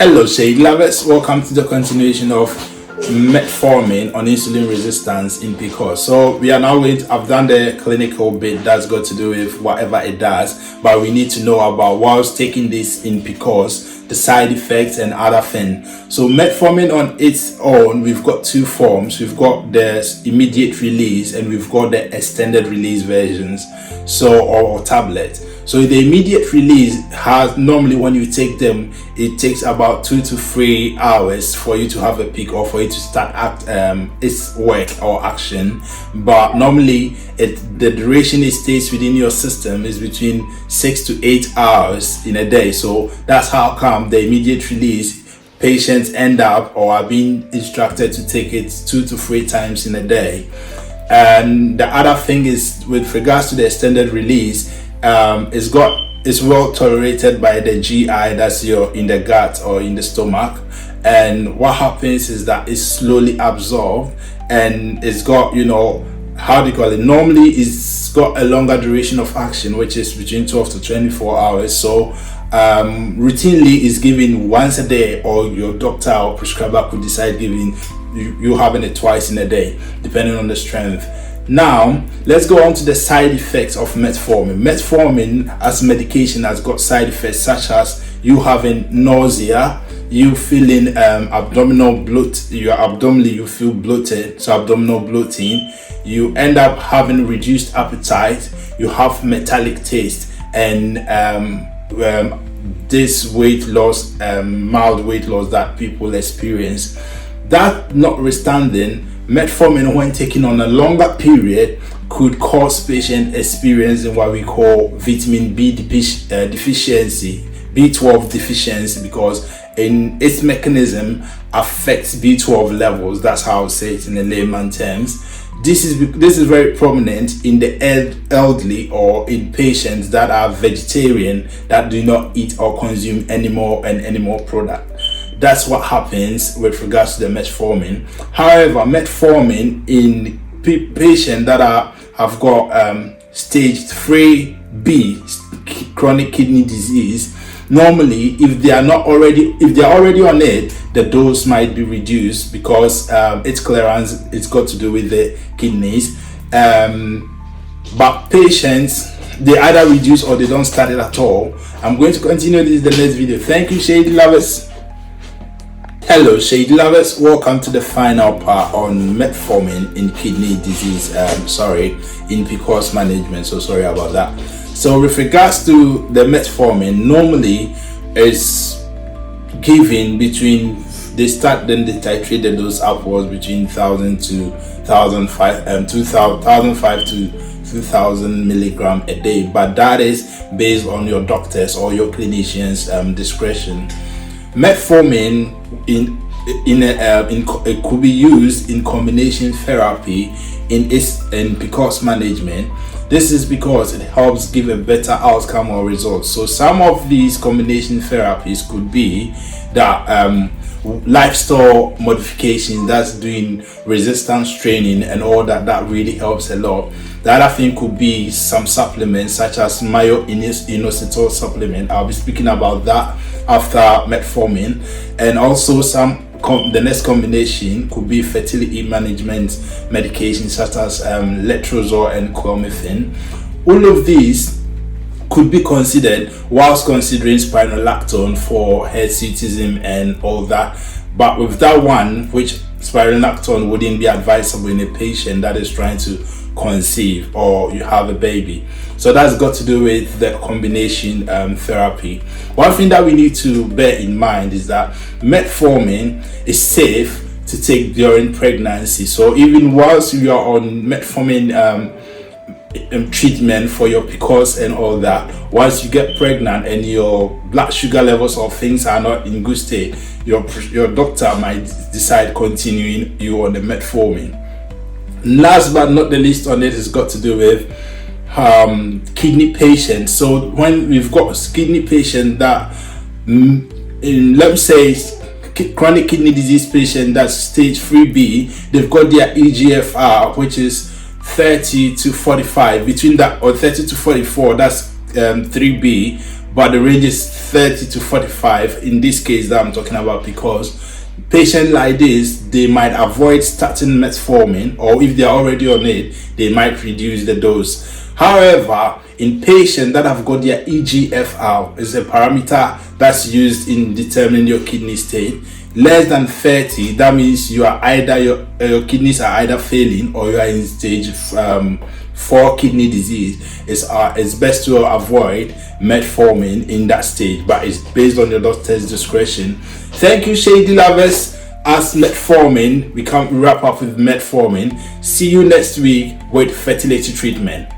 Hello shade lovers, welcome to the continuation of Metformin on insulin resistance in PCOS. So we are now I've done the clinical bit that's got to do with whatever it does, but we need to know about whilst taking this in PCOS, the side effects and other things. So Metformin on its own, we've got two forms. We've got the immediate release and we've got the extended release versions, or tablet. So the immediate release has normally, when you take them, it takes about 2 to 3 hours for you to have a peak or for you to start its work or action. But normally the duration it stays within your system is between 6 to 8 hours in a day. So that's how come the immediate release patients end up or are being instructed to take it 2 to 3 times in a day. And the other thing is, with regards to the extended release, it's well tolerated by the GI, that's in the gut or in the stomach. And what happens is that it's slowly absorbed, and it's got, normally it's got a longer duration of action, which is between 12 to 24 hours. So routinely is given once a day, or your doctor or prescriber could decide giving you having it twice in a day, depending on the strength. Now let's go on to the side effects of metformin. Metformin as medication has got side effects such as you having nausea, you feeling abdominal bloat, you feel bloated, so abdominal bloating, you end up having reduced appetite, you have metallic taste, and this weight loss, mild weight loss that people experience. That notwithstanding, metformin, when taken on a longer period, could cause patient experiencing what we call vitamin B deficiency, B12 deficiency, because in its mechanism affects B12 levels. That's how I say it in the layman terms. This is very prominent in the elderly or in patients that are vegetarian, that do not eat or consume any more product. That's what happens with regards to the metformin. However, metformin in patients that have got stage 3B chronic kidney disease, normally if they are already on it, the dose might be reduced because its clearance, it's got to do with the kidneys. But patients, they either reduce or they don't start it at all. I'm going to continue this in the next video. Thank you, shade lovers. Hello shade lovers, welcome to the final part on metformin in kidney disease, in PCOS management. So sorry about that. So with regards to the metformin, normally is given between, they titrate the dose upwards between 1000 to 2005 to 2000 milligram a day, but that is based on your doctor's or your clinician's discretion. Metformin it could be used in combination therapy in PCOS management. This is because it helps give a better outcome or results. So some of these combination therapies could be that lifestyle modification, that's doing resistance training and all that really helps a lot. The other thing could be some supplements such as inositol supplement. I'll be speaking about that after metformin. And also the next combination could be fertility management medications such as letrozole and clomiphene. All of these could be considered whilst considering spironolactone for hirsutism and all that. But with that one, which spironolactone wouldn't be advisable in a patient that is trying to conceive or you have a baby. So that's got to do with the combination therapy. One thing that we need to bear in mind is that metformin is safe to take during pregnancy. So even whilst you are on metformin treatment for your PCOS and all that, once you get pregnant and your blood sugar levels or things are not in good state, your doctor might decide continuing you on the metformin. Last but not the least on it has got to do with kidney patients. So when we've got kidney patient that let's say chronic kidney disease patient that's stage 3B, they've got their EGFR, which is 30 to 45, between that, or 30 to 44, that's 3B, but the range is 30 to 45 in this case that I'm talking about, because patients like this, they might avoid starting metformin, or if they are already on it, they might reduce the dose. However, in patients that have got their EGFR, is a parameter that's used in determining your kidney state, less than 30, that means you are either your kidneys are either failing or you are in stage 4 kidney disease. It's best to avoid metformin in that stage, but it's based on your doctor's discretion. Thank you, Shady Lovers. As metformin, we can wrap up with metformin. See you next week with fertility treatment.